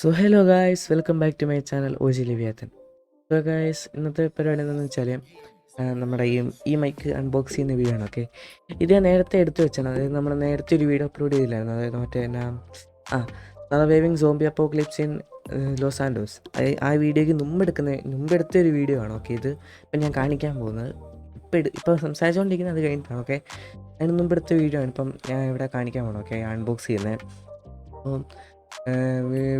So hello guys, welcome back to my channel OG Leviathan. So guys, ഇന്നത്തെ പരിപാടി എന്താണെന്ന് വെച്ചാൽ നമ്മുടെ ഈ മൈക്ക് അൺബോക്സ് ചെയ്യുന്ന വീഡിയോ ആണ്. ഓക്കെ, ഇത് ഞാൻ നേരത്തെ എടുത്തു വെച്ചാണ്. അതായത് നമ്മൾ നേരത്തെ ഒരു വീഡിയോ അപ്ലോഡ് ചെയ്തില്ലായിരുന്നു. അതായത് മറ്റേ waving zombie apocalypse in Los Santos. ആ വീഡിയോയ്ക്ക് മുമ്പെടുത്ത ഒരു വീഡിയോ ആണ്. ഓക്കെ, ഇത് ഇപ്പം ഞാൻ കാണിക്കാൻ പോകുന്നത് ഇപ്പോൾ സംസാരിച്ചുകൊണ്ടിരിക്കുന്നത് അത് കഴിഞ്ഞിട്ടാണ്. ഓക്കെ, അതിന് മുമ്പെടുത്ത വീഡിയോ ആണ് ഇപ്പം ഞാൻ ഇവിടെ കാണിക്കാൻ പോകണം. ഓക്കെ, അൺബോക്സ് ചെയ്യുന്നത്. അപ്പം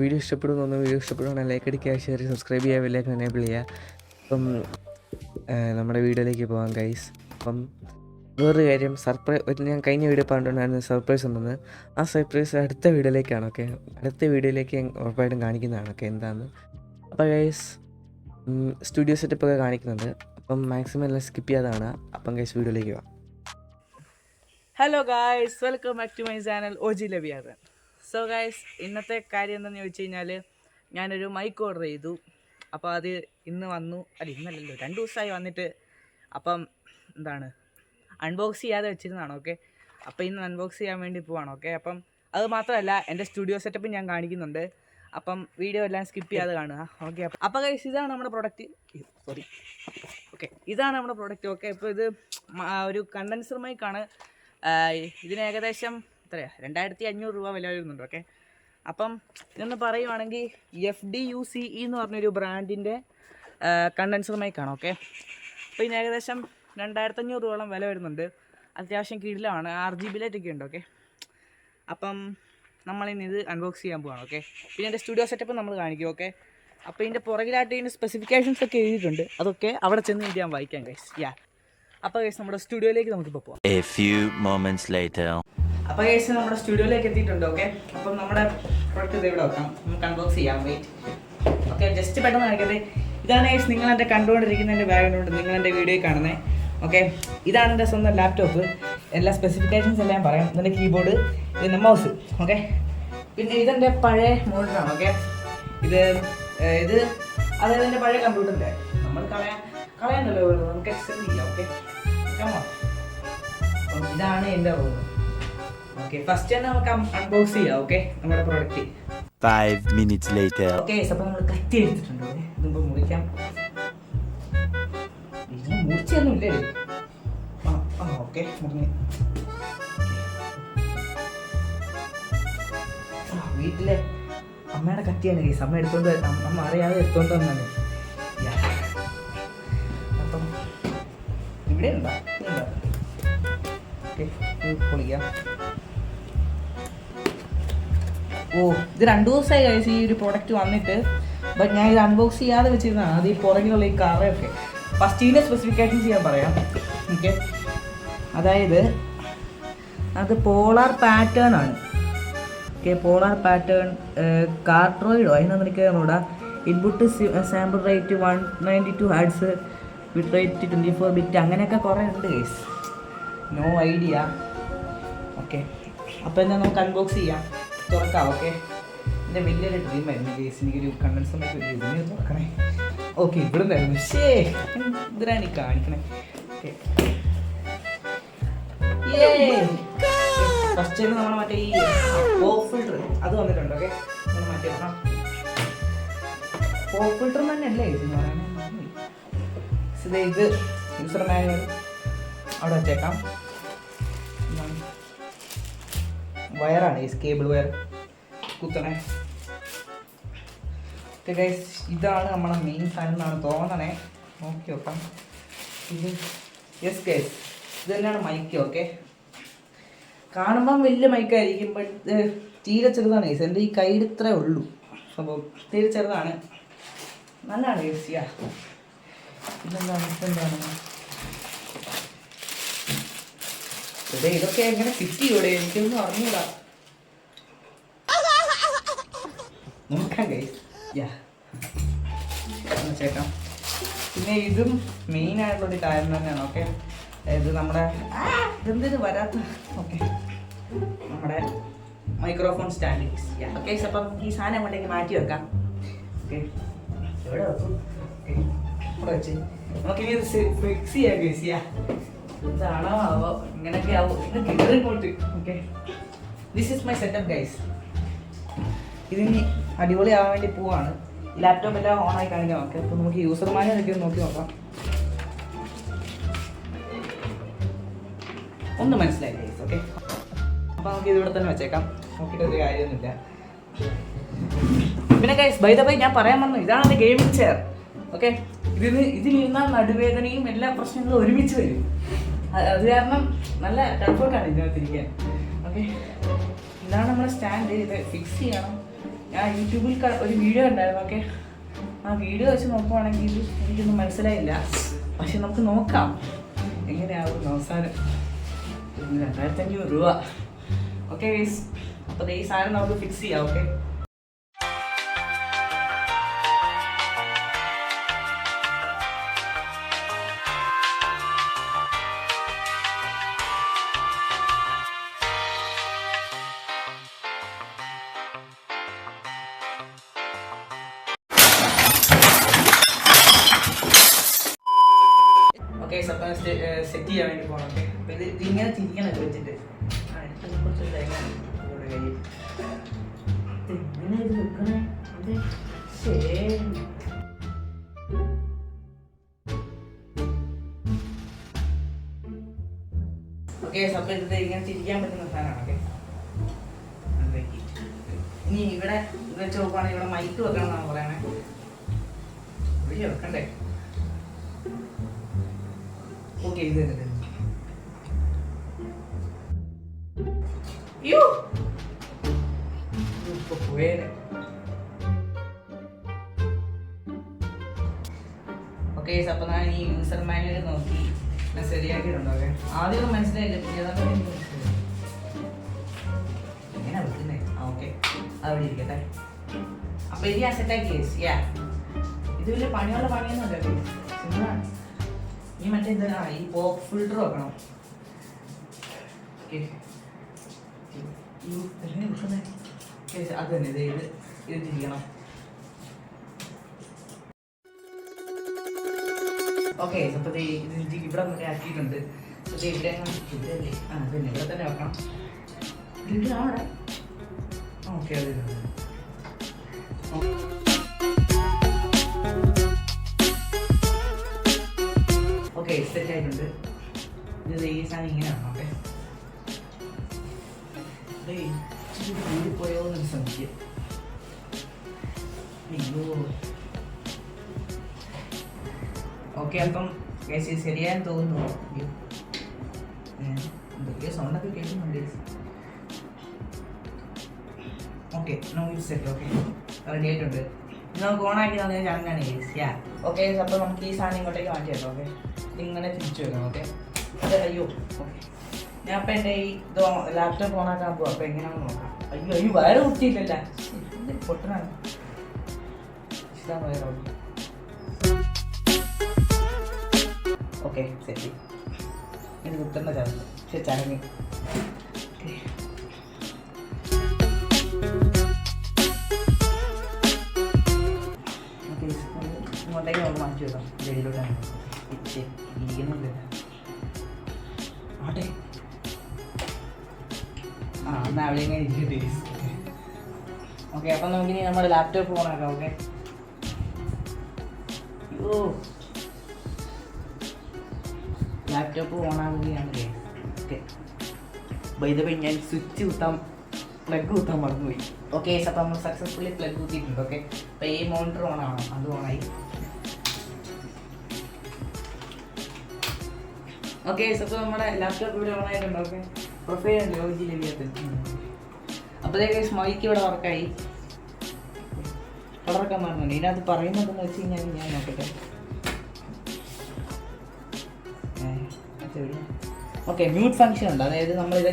വീഡിയോ ഇഷ്ടപ്പെടുവാണെങ്കിൽ ലൈക്ക് അടിക്കുക, ഷെയർ ചെയ്യുക, സബ്സ്ക്രൈബ് ചെയ്യുക, ബെല്ലൈക്കൺ എനേബിൾ ചെയ്യുക. അപ്പം നമ്മുടെ വീഡിയോയിലേക്ക് പോകാം ഗൈസ്. അപ്പം വേറൊരു കാര്യം, ഞാൻ കഴിഞ്ഞ വീഡിയോ പറഞ്ഞിട്ടുണ്ടായിരുന്നു സർപ്രൈസ് ഉണ്ടെന്ന്. ആ സർപ്രൈസ് അടുത്ത വീഡിയോയിലേക്കാണ്. ഓക്കെ, അടുത്ത വീഡിയോയിലേക്ക് ഉറപ്പായിട്ടും കാണിക്കുന്നതാണ്. ഓക്കെ, എന്താണെന്ന്. അപ്പോൾ ഗൈസ്, സ്റ്റുഡിയോ സെറ്റപ്പൊക്കെ കാണിക്കുന്നുണ്ട്. അപ്പം മാക്സിമം എല്ലാം സ്കിപ്പ് ചെയ്യാതാണ്. അപ്പം ഗൈസ്, വീഡിയോയിലേക്ക് പോകാം. Hello guys, welcome back to my channel OG Leviathan. So guys, ഇന്നത്തെ കാര്യം എന്താണെന്ന് ചോദിച്ചു കഴിഞ്ഞാൽ ഞാനൊരു മൈക്ക് ഓർഡർ ചെയ്തു. അപ്പോൾ അത് ഇന്ന് വന്നു. ഇന്നല്ലല്ലോ, 2 ദിവസമായി വന്നിട്ട്. അപ്പം അൺബോക്സ് ചെയ്യാതെ വെച്ചിരുന്നതാണ്. ഓക്കെ, അപ്പോൾ ഇന്ന് അൺബോക്സ് ചെയ്യാൻ വേണ്ടി പോവാണ്. ഓക്കെ, അപ്പം അത് മാത്രമല്ല, എൻ്റെ സ്റ്റുഡിയോ സെറ്റപ്പ് ഞാൻ കാണിക്കുന്നുണ്ട്. അപ്പം വീഡിയോ എല്ലാം സ്കിപ്പ് ചെയ്യാതെ കാണുക. ഓക്കെ, അപ്പോൾ ഗൈസ്, ഇതാണ് നമ്മുടെ പ്രൊഡക്റ്റ്. ഓക്കെ, ഇതാണ് നമ്മുടെ പ്രൊഡക്റ്റ്. ഓക്കെ, ഇപ്പോൾ ഇത് ഒരു കണ്ടൻസർ മൈക്കാണ്. ഇതിന് ഏകദേശം 2500 രൂപ വില വരുന്നുണ്ട്. ഓക്കെ, അപ്പം ഇതൊന്ന് പറയുവാണെങ്കിൽ FDUCE എന്ന് പറഞ്ഞൊരു ബ്രാൻഡിൻ്റെ കണ്ടൻസർ മൈക്കാണ്. ഓക്കെ, അപ്പോൾ ഇതിന് ഏകദേശം 2500 രൂപയോളം വില വരുന്നുണ്ട്. അത്യാവശ്യം കിടിലമാണ്. RGB ലൈറ്റൊക്കെ ഉണ്ട്. ഓക്കെ, അപ്പം നമ്മളിന്ന് ഇത് അൺബോക്സ് ചെയ്യാൻ പോവാണ്. ഓക്കെ, പിന്നെ എൻ്റെ സ്റ്റുഡിയോ സെറ്റപ്പ് നമ്മൾ കാണിക്കും. ഓക്കെ, അപ്പോൾ ഇതിൻ്റെ പുറകിലായിട്ട് ഇതിൻ്റെ സ്പെസിഫിക്കേഷൻസ് ഒക്കെ എഴുതിയിട്ടുണ്ട്. അതൊക്കെ അവിടെ ചെന്ന് ഞാൻ വായിക്കാം ഗൈസ്. അപ്പോൾ ഗൈസ്, നമ്മുടെ സ്റ്റുഡിയോയിലേക്ക് നമുക്കിപ്പോൾ പോകാം. A few moments later. അപ്പോൾ ഗൈസ്, നമ്മുടെ സ്റ്റുഡിയോയിലേക്ക് എത്തിയിട്ടുണ്ട്. ഓക്കെ, അപ്പം നമ്മുടെ പ്രൊഡക്റ്റ് ഇത് ഇവിടെ വെക്കാം. നമുക്ക് അൺബോക്സ് ചെയ്യാം. വെയിറ്റ്. ഓക്കെ, ജസ്റ്റ് പെട്ടെന്ന് കാണിക്കട്ടെ. ഇതാണ് ഗൈസ് നിങ്ങൾ എൻ്റെ കണ്ടുകൊണ്ടിരിക്കുന്നതിൻ്റെ ബാക്ക്ഗ്രൗണ്ട്, നിങ്ങൾ എൻ്റെ വീഡിയോയിൽ കാണുന്നത്. ഓക്കെ, ഇതാണ് എൻ്റെ സ്വന്തം ലാപ്ടോപ്പ്. എല്ലാ സ്പെസിഫിക്കേഷൻസ് എല്ലാം പറയാം. ഇതിൻ്റെ കീബോർഡ്, ഇതിൻ്റെ മൗസ്. ഓക്കെ, പിന്നെ ഇതെൻ്റെ പഴയ മോണിറ്ററാണ്. ഓക്കെ, ഇത് അതായത് എൻ്റെ പഴയ കമ്പ്യൂട്ടറിൻ്റെ നമ്മൾ കളയാനല്ലോ, നമുക്ക് എക്സ്റ്റെൻഡ് ചെയ്യാം. ഓക്കെ, അപ്പം ഇതാണ് എൻ്റെ റൂം. ഓക്കെ, ഫസ്റ്റ് തന്നെ നമുക്ക് അൺബോക്സ് ചെയ്യാം. ഓക്കെ, നമ്മുടെ പ്രോഡക്റ്റ്. 5 minutes later. ഓക്കെ, അപ്പോൾ നമ്മൾ കത്തി എടുത്തിട്ടുണ്ട്. ഇതിപ്പോൾ മുറിക്കാം. മുറിച്ചൊന്നും ഇല്ലേ? ഓക്കെ, മുറിഞ്ഞ്. വീട്ടിലെ അമ്മയുടെ കത്തിയാണ് കേസ്. അമ്മ അറിയാതെ എടുത്തോണ്ട് വന്നാണ്. അപ്പം ഇവിടെ ഉണ്ടോ? ഓക്കെ, പൊളിക്കാം. ഇത് 2 ദിവസമായി കഴിച്ച് ഈ ഒരു പ്രോഡക്റ്റ് വന്നിട്ട്. ബട്ട് ഞാൻ ഇത് അൺബോക്സ് ചെയ്യാതെ വെച്ചിരുന്നതാണ്. അത് ഈ പുറകിലുള്ള ഈ കറയൊക്കെ. ഫസ്റ്റ് ഇതിൻ്റെ സ്പെസിഫിക്കേഷൻസ് ചെയ്യാൻ പറയാം. ഓക്കെ, അതായത് അത് പോളാർ പാറ്റേൺ ആണ്. ഓക്കെ, പോളാർ പാറ്റേൺ കാർട്രോയിഡോ അതിനൊന്നും എനിക്ക് നോടാ. Input sample rate 192 Hz, bit rate 24 bit, അങ്ങനെയൊക്കെ കുറേ ഉണ്ട് കേസ്. No idea. ഓക്കെ, അപ്പോൾ എന്താ നമുക്ക് അൺബോക്സ് ചെയ്യാം, തുറക്കാം. ഓക്കെ, എൻ്റെ വലിയൊരു ഡ്രീം ആയിരുന്നു കേസ്, എനിക്കൊരു കണ്ടൻസർ മൈക്ക് ഇതിന് തുറക്കണേ. ഓക്കെ, ഇവിടെ നിന്നായിരുന്നു. ഇതിനാണ് എനിക്ക് കാണിക്കണേ. ഓക്കെ, ഫസ്റ്റ് തന്നെ നമ്മൾ മറ്റേ ഈ പോപ്പ് ഫിൽറ്റർ അത് വന്നിട്ടുണ്ട്. ഓക്കെ, നമ്മൾ മാറ്റി വെക്കണം. പോപ്പ് ഫിൽറ്റർ തന്നെ അല്ലേ ഇത് യൂസർ മാനുവൽ അവിടെ വെച്ചേക്കാം. വയറാണ് ഈ കേബിൾ വയർ കുത്തണേ. ഓക്കെ ഗൈസ്, ഇതാണ് നമ്മളെ മെയിൻ സാധനം എന്നാണ് തോന്നണേ. നോക്കി നോക്കാം. ഇത് യെസ് ഗൈസ്, ഇത് തന്നെയാണ് മൈക്ക്. ഓക്കെ, കാണുമ്പം വലിയ മൈക്കായിരിക്കും, ബട്ട് തീരെ ചെറുതാണ് ഗൈസ്. എൻ്റെ ഈ കയ്യിൽ ഇത്രേ ഉള്ളൂ സംഭവം, തീരെ ചെറുതാണ്. നല്ലതാണ് ഗൈസ്. ഇതെന്താണ് ഇതൊക്കെ എങ്ങനെ ഫിറ്റ് ചെയ്യൂടെ? എനിക്കൊന്നും അറിഞ്ഞൂടാ. നോക്കാം ഗൈസ്. ചേക്കാം. പിന്നെ ഇതും മെയിൻ ആയിട്ടുള്ളൊരു കാര്യം തന്നെയാണ്. ഓക്കെ, ഇത് നമ്മുടെ ഇതെന്തിന് വരാത്ത. ഓക്കെ, നമ്മുടെ മൈക്രോഫോൺ സ്റ്റാൻഡ്. ഓക്കെ, അപ്പം ഈ സാധനം കൊണ്ടേക്ക് മാറ്റി വെക്കാം. ഓക്കെ, എവിടെ വെക്കും? ഇവിടെ വെച്ച് നമുക്കിനി ഇത് ഫിക്സ് ചെയ്യാം ഗൈസ്. എന്താണോ ആവോ, ഇങ്ങനെയൊക്കെ ആവും. ഇങ്ങോട്ട്. Okay, this is my setup guys. ഇതിന് അടിപൊളിയാവാൻ വേണ്ടി പോവാണ്. ഈ ലാപ്ടോപ്പ് എല്ലാം ഓണായി കാണിക്കാം. ഓക്കെ, അപ്പോൾ നമുക്ക് യൂസർ മാനുവൽ ഒക്കെ നോക്കി നോക്കാം. ഒന്നും മനസ്സിലായില്ല ഗൈസ്. ഓക്കെ, അപ്പോൾ നമുക്ക് ഇതിവിടെ തന്നെ വെച്ചേക്കാം. നോക്കിയിട്ട് ഒരു കാര്യമൊന്നുമില്ല. പിന്നെ ഗൈസ്, ബൈ ദ ബൈ ഞാൻ പറയാൻ വന്നു, ഇതാണ് ഗെയിമിംഗ് ചെയർ. ഓക്കെ, ഇതിലിരുന്നാൽ നടുവേദനയും എല്ലാ പ്രശ്നങ്ങളും ഒരുമിച്ച് വരും. അത് കാരണം നല്ല കംഫർട്ടാണ് ഇതിനകത്തിരിക്കാൻ. ഓക്കെ, ഇതാണ് നമ്മുടെ സ്റ്റാൻഡ്. ഇത് ഫിക്സ് ചെയ്യണം. ഞാൻ യൂട്യൂബിൽ ഒരു വീഡിയോ ഉണ്ടായിരുന്നു. ഓക്കെ, ആ വീഡിയോ വെച്ച് നോക്കുവാണെങ്കിൽ ഇത് എനിക്കൊന്നും മനസ്സിലായില്ല. പക്ഷെ നമുക്ക് നോക്കാം എങ്ങനെയാവും അവസാനം. 2500 രൂപ. ഓക്കെ ഗൈസ്, അപ്പോൾ ഈ സാധനം നമുക്ക് ഫിക്സ് ചെയ്യാം. ഓക്കെ, ഓക്കെ അപ്പം സെറ്റ് ചെയ്യാൻ വേണ്ടി പോകണം. ഓക്കെ, അപ്പം ഇത് ഇങ്ങനെ തിരിക്കണം ഇത് വെച്ചിട്ട്. കുറച്ച് തേങ്ങ കയ്യിൽ എങ്ങനെ ഇത് വെക്കണേ? അതെ, ശരി. ഓക്കെ, അപ്പം ഇത് ഇങ്ങനെ തിരിക്കാൻ പറ്റുന്ന സാധനമാണ്. ഓക്കെ, ഇനി ഇവിടെ ഇത് വെച്ച് നോക്കുവാണെങ്കിൽ ഇവിടെ മൈക്ക് വെക്കണം എന്നാണ് പറയണേ. ഇവിടെ വെക്കണ്ടേ? ഓക്കെ, ഇത് ഓക്കെ. അപ്പൊ ഞാൻ ഈ യൂസർ മാനുവൽ നോക്കി ഞാൻ ശരിയാക്കിയിട്ടുണ്ടോ? ഓക്കെ, ആദ്യം മനസ്സിലായില്ല, പിന്നെ എങ്ങനെ വെക്കുന്നേ? ഓക്കെ, അവിടെ ഇരിക്കട്ടെ. അപ്പൊ ഇത് ഞാൻ സെറ്റാക്കി. ഇത് വലിയ പണിയുള്ള പണിയൊന്നുമല്ല, സിമ്പിളാണ്. ഈ മറ്റേ എന്താ ഈ പോപ്പ് ഫിൽറ്റർ വെക്കണം. അത് തന്നെ ഇത് തിരിക്കണം. ഓക്കെ, അപ്പോൾ ഇത് ഇവിടെ ആക്കിയിട്ടുണ്ട്. ഇവിടെ ഇതല്ലേ? പിന്നെ ഇവിടെ തന്നെ വെക്കണം. അവിടെ ഓക്കെ, അത് ഓക്കെ സെറ്റ് ആയിട്ടുണ്ട്. ഇത് ഈ സാധനം ഇങ്ങനെയാണ്. ഓക്കെ, പോയോ എന്നൊരു സംശയം. അയ്യോ, ഓക്കെ. അപ്പം ശരിയായെന്ന് തോന്നുന്നു. എന്തൊക്കെയോ സൗണ്ടൊക്കെ കേൾക്കുന്നുണ്ട്. ഓക്കെ, നമുക്ക് സെറ്റ്. ഓക്കെ, റെഡി ആയിട്ടുണ്ട്. നമുക്ക് ഓണാക്കി തന്നെ ചടങ്ങാണ് യാ. ഓക്കെ, അപ്പോൾ നമുക്ക് ഈ സാധനം ഇങ്ങോട്ടേക്ക് മാറ്റി വെക്കാം. ഓക്കെ, ഇങ്ങനെ തിരിച്ചു വെക്കണം. ഓക്കെ, അതെ. അയ്യോ, ഓക്കെ, ഞാൻ അപ്പം എൻ്റെ ഈ ലാപ്ടോപ്പ് ഓണാക്കാൻ പോവാം. അപ്പോൾ എങ്ങനെയാണെന്ന് നോക്കാം. അയ്യോ, വയറ് കുത്തിയില്ലല്ല, പൊട്ടനാണ്. ഇഷ്ടമാണ് വയറോ. Okay, set. ഇനി കുത്തുന്ന ചടങ്ങ്. പക്ഷെ ചടങ്ങ് ഇങ്ങോട്ടേക്ക് നമുക്ക് മാറ്റി വെക്കാം. വെളിയിലോട്ടാണ് ഇരിക്കുന്നില്ല. ആട്ടെ, എന്നാൽ അവിടെ ഇങ്ങനെ ഇരിക്കട്ടെ. ഓക്കെ, അപ്പം നമുക്കിനി നമ്മുടെ ലാപ്ടോപ്പ് ഓണാക്കാം. ഓക്കെ, അയ്യോ, ലാപ്ടോപ്പ് ഓണാകുകയാണ്. ഓക്കെ, ബൈ ദ വേ ഞാൻ സ്വിച്ച് പ്ലഗ് കുത്താൻ മറന്നുപോയി. ഓക്കെ, അപ്പം നമ്മൾ സക്സസ്ഫുള്ളി പ്ലഗ് കുത്തിയിട്ടുണ്ട്. ഓക്കെ, അപ്പോൾ ഈ മോണിറ്റർ ഓണാണ്, അത് ഓണായി. ഓക്കെ, അപ്പോൾ നമ്മുടെ ലാപ്ടോപ്പ് ഇവിടെ ഓണായിട്ടുണ്ട്. ഓക്കെ, പ്രൊഫൈൽ ഉണ്ട് OG Leviathan. അപ്പോഴത്തേക്ക് മൈക്ക് ഇവിടെ വർക്കായി. കളറൊക്കെ മാറുന്നുണ്ട്. ഇതിനകത്ത് പറയുന്നതെന്ന് വെച്ച് കഴിഞ്ഞാൽ ഞാൻ നോക്കട്ടെ. ഓക്കെ, മ്യൂട്ട് ഫംഗ്ഷൻ ഉണ്ട്. അതായത് നമ്മളിത്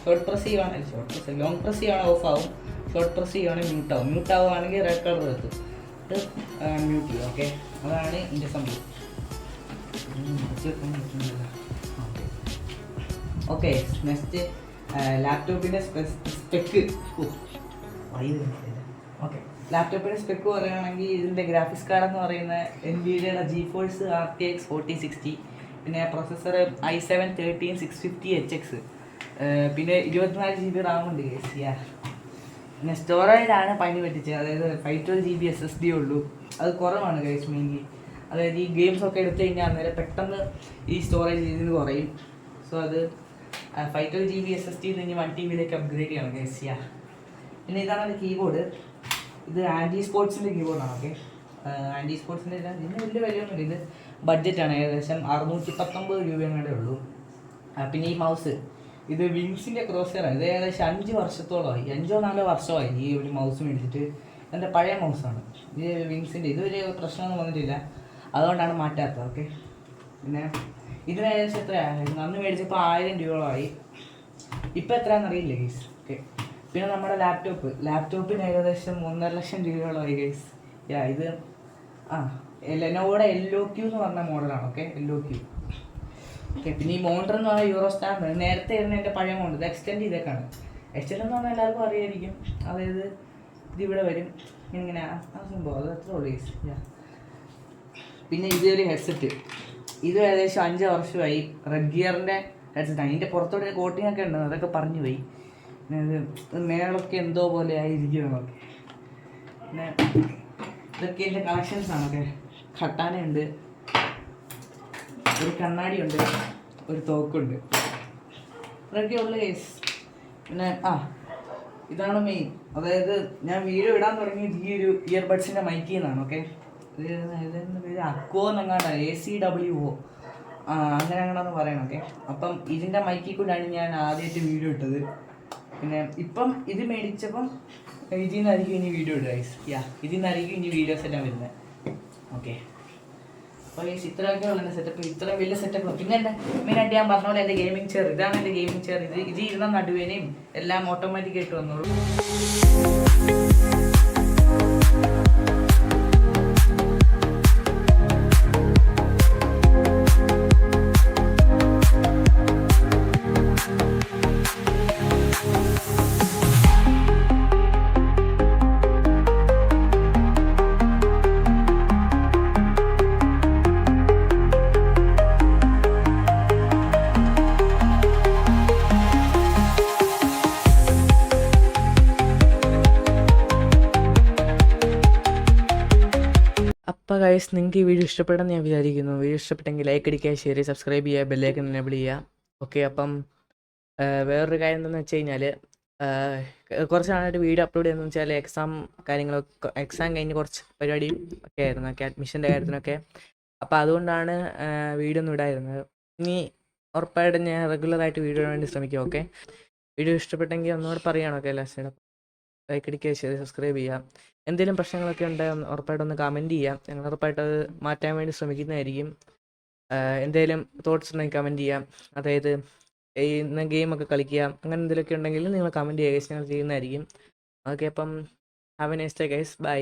ഷോർട്ട് പ്രസ് ചെയ്യുവാണെങ്കിൽ ലോങ് പ്രസ് ചെയ്യുവാണെങ്കിൽ ഓഫ് ആവും, ഷോർട്ട് പ്രസ് ചെയ്യുവാണെങ്കിൽ മ്യൂട്ട് ആവും. മ്യൂട്ട് ആവുകയാണെങ്കിൽ റെഡ് കളർ എത്തും, മ്യൂട്ട് ചെയ്യും. ഓക്കെ, അതാണ് ഇതിൻ്റെ സംഭവം. ഓക്കെ, നെക്സ്റ്റ് ലാപ്ടോപ്പിൻ്റെ സ്പെക്ക്. ഓക്കെ, ലാപ്ടോപ്പിൻ്റെ സ്പെക്ക് പറയുകയാണെങ്കിൽ ഇതിൻ്റെ ഗ്രാഫിക്സ് കാർഡ് എന്ന് പറയുന്നത് NVIDIA GeForce RTX 4060, പിന്നെ പ്രൊസസ്സർ i7 13650HX, പിന്നെ 24 GB റാം ഉണ്ട്. പിന്നെ സ്റ്റോറേജാണ് പണി പറ്റിച്ചത്. അതായത് 512 GB SSD ഉള്ളൂ. അത് കുറവാണ് ഗൈസ് മെയിൻലി. അതായത് ഈ ഗെയിംസൊക്കെ എടുത്തു കഴിഞ്ഞാൽ അന്നേരം പെട്ടെന്ന് ഈ സ്റ്റോറേജ് ഇതിന് കുറയും. സോ അത് 512 GB SSD ഇനി 1 TB അപ്ഗ്രേഡ് ചെയ്യണം ഗൈസ്. പിന്നെ ഇതാണ് എൻ്റെ കീബോർഡ്. ഇത് ആൻറ്റി സ്പോർട്സിൻ്റെ കീബോർഡാണ്. ഓക്കെ, ആൻറ്റി സ്പോർട്സിൻ്റെ ഇതിന് വലിയ വിലയൊന്നുമില്ല. ഇത് ബഡ്ജറ്റാണ്, ഏകദേശം 619 രൂപയുടെ ഉള്ളൂ. പിന്നെ ഈ മൗസ് ഇത് വിങ്സിൻ്റെ ക്രോസറാണ്. ഇത് ഏകദേശം 5 വർഷത്തോളമായി, 5-4 വർഷമായി ഈ ഒരു മൗസ് മേടിച്ചിട്ട്. എൻ്റെ പഴയ മൗസാണ് ഇത്, വിങ്സിൻ്റെ. ഇതൊരു പ്രശ്നമൊന്നും വന്നിട്ടില്ല, അതുകൊണ്ടാണ് മാറ്റാത്തത്. ഓക്കെ, പിന്നെ ഇതിന് ഏകദേശം എത്രയാണ്, അന്ന് മേടിച്ചപ്പോൾ 1000 രൂപയായി. ഇപ്പം എത്രയാണെന്ന് അറിയില്ല ഗൈസ്. ഓക്കെ, പിന്നെ നമ്മുടെ ലാപ്ടോപ്പിന് ഏകദേശം 1.5 ലക്ഷം രൂപയോളമായി ഗൈസ്. ഇത് ലെനോവോയുടെ LOQ എന്ന് പറഞ്ഞ മോഡലാണ്. Okay, LOQ. ഓക്കെ, പിന്നെ ഈ മോണിറ്റർ എന്ന് പറഞ്ഞാൽ യൂറോസ്റ്റാർ. നേരത്തെ ഇരുന്ന എൻ്റെ പഴയ മോണിറ്റർ ഇത് എക്സ്റ്റെൻഡ് ചെയ്തേക്കാണ്. എക്സ്റ്റെൻഡ് എന്ന് പറഞ്ഞാൽ എല്ലാവർക്കും അറിയായിരിക്കും. അതായത് ഇതിവിടെ വരും ഇങ്ങനെ, ആ സംഭവം അത് എത്ര ഉള്ളൂ ഗൈസ്. പിന്നെ ഇതൊരു ഹെഡ്സെറ്റ്. ഇത് ഏകദേശം 5 വർഷമായി. റെഡ് ഗിയറിൻ്റെ ഹെഡ്സെറ്റാണ്. അതിൻ്റെ പുറത്തോടെ കോട്ടിംഗ് ഒക്കെ ഉണ്ട്, അതൊക്കെ പറഞ്ഞു പോയി. പിന്നെ ഇത് മേളൊക്കെ എന്തോ പോലെ ആയിരിക്കും. പിന്നെ ഇതൊക്കെ എൻ്റെ കളക്ഷൻസാണ്. ഓക്കെ, ഖട്ടാനയുണ്ട്, ഒരു കണ്ണാടിയുണ്ട്, ഒരു തോക്കുണ്ട്, ഇതൊക്കെ ഉള്ളു കേസ്. പിന്നെ ഇതാണ് മെയിൻ. അതായത് ഞാൻ വീഡിയോ ഇടാൻ തുടങ്ങിയത് ഈ ഒരു ഇയർബഡ്സിൻ്റെ മൈക്കിൽ നിന്നാണ്. ഓക്കെ, ഇത് അക്കോ എന്നങ്ങാണ്ടാണ്, ACWO അങ്ങനെ അങ്ങനെയാണെന്ന് പറയണം. ഓക്കെ, അപ്പം ഇതിൻ്റെ മൈക്കിൽ കൂടെയാണ് ഞാൻ ആദ്യമായിട്ട് വീഡിയോ ഇട്ടത്. പിന്നെ ഇപ്പം ഇത് മേടിച്ചപ്പം ഇതിൽ നിന്നായിരിക്കും ഇനി വീഡിയോ ഇടുക ഗൈസ്. ഇതിൽ നിന്നായിരിക്കും ഇനി വീഡിയോസ് എല്ലാം വരുന്നത്. ഓക്കെ, അപ്പോൾ ഗൈസ് ഇത്രയൊക്കെ ഉള്ള എൻ്റെ സെറ്റപ്പ്. ഇത്രയും വലിയ സെറ്റപ്പ്. പിന്നെ എൻ്റെ മെയിനായിട്ട് ഞാൻ പറഞ്ഞ പോലെ എൻ്റെ ഗെയിമിംഗ് ചെയർ. ഇതാണ് എൻ്റെ ഗെയിമിംഗ് ചെയർ. ഇത് ഇരുന്ന നടുവേനയും എല്ലാം ഓട്ടോമാറ്റിക്കായിട്ട് വന്നോളൂ. അപ്പോൾ ഗൈസ്, നിങ്ങൾക്ക് ഈ വീഡിയോ ഇഷ്ടപ്പെടുമെന്ന് ഞാൻ വിചാരിക്കുന്നു. വീഡിയോ ഇഷ്ടപ്പെട്ടെങ്കിൽ ലൈക്ക് അടിക്കുക, ഷെയർ ചെയ്യുക, സബ്സ്ക്രൈബ് ചെയ്യുക, ബെല്ലൈക്കൺ എനേബിൾ ചെയ്യുക. ഓക്കെ, അപ്പം വേറൊരു കാര്യം എന്താണെന്ന് വെച്ച് കഴിഞ്ഞാൽ, കുറച്ച് നാളായിട്ട് വീഡിയോ അപ്ലോഡ് ചെയ്യുന്നതെന്ന് വെച്ചാൽ എക്സാം കഴിഞ്ഞ് കുറച്ച് പരിപാടി ഒക്കെ ആയിരുന്നു, ഒക്കെ അഡ്മിഷൻ്റെ കാര്യത്തിനൊക്കെ. അപ്പോൾ അതുകൊണ്ടാണ് വീഡിയോ ഒന്നും ഇടായിരുന്നത്. ഇനി ഉറപ്പായിട്ടും ഞാൻ റെഗുലറായിട്ട് വീഡിയോ ഇടാൻ വേണ്ടി ശ്രമിക്കും. ഓക്കെ, വീഡിയോ ഇഷ്ടപ്പെട്ടെങ്കിൽ ഒന്നുകൂടെ പറയുകയാണ്. ഓക്കെ, ലാസ്റ്റ് ലൈക്ക് അടിക്കുക, ഷെയർ, സബ്സ്ക്രൈബ് ചെയ്യുക. എന്തെങ്കിലും പ്രശ്നങ്ങളൊക്കെ ഉണ്ടെങ്കിൽ ഉറപ്പായിട്ടൊന്ന് കമൻറ്റ് ചെയ്യാം. ഞങ്ങൾ ഉറപ്പായിട്ട് അത് മാറ്റാൻ വേണ്ടി ശ്രമിക്കുന്നതായിരിക്കും. എന്തെങ്കിലും തോട്ട്സ് ഉണ്ടെങ്കിൽ കമൻറ്റ് ചെയ്യാം. അതായത് ഇന്ന് ഗെയിമൊക്കെ കളിക്കുക, അങ്ങനെ എന്തെങ്കിലുമൊക്കെ ഉണ്ടെങ്കിൽ നിങ്ങൾ കമൻറ്റ് ചെയ്യുക ഗൈസ്, ഞങ്ങൾ ചെയ്യുന്നതായിരിക്കും. ഓക്കെ, അപ്പം have a nice day guys, by.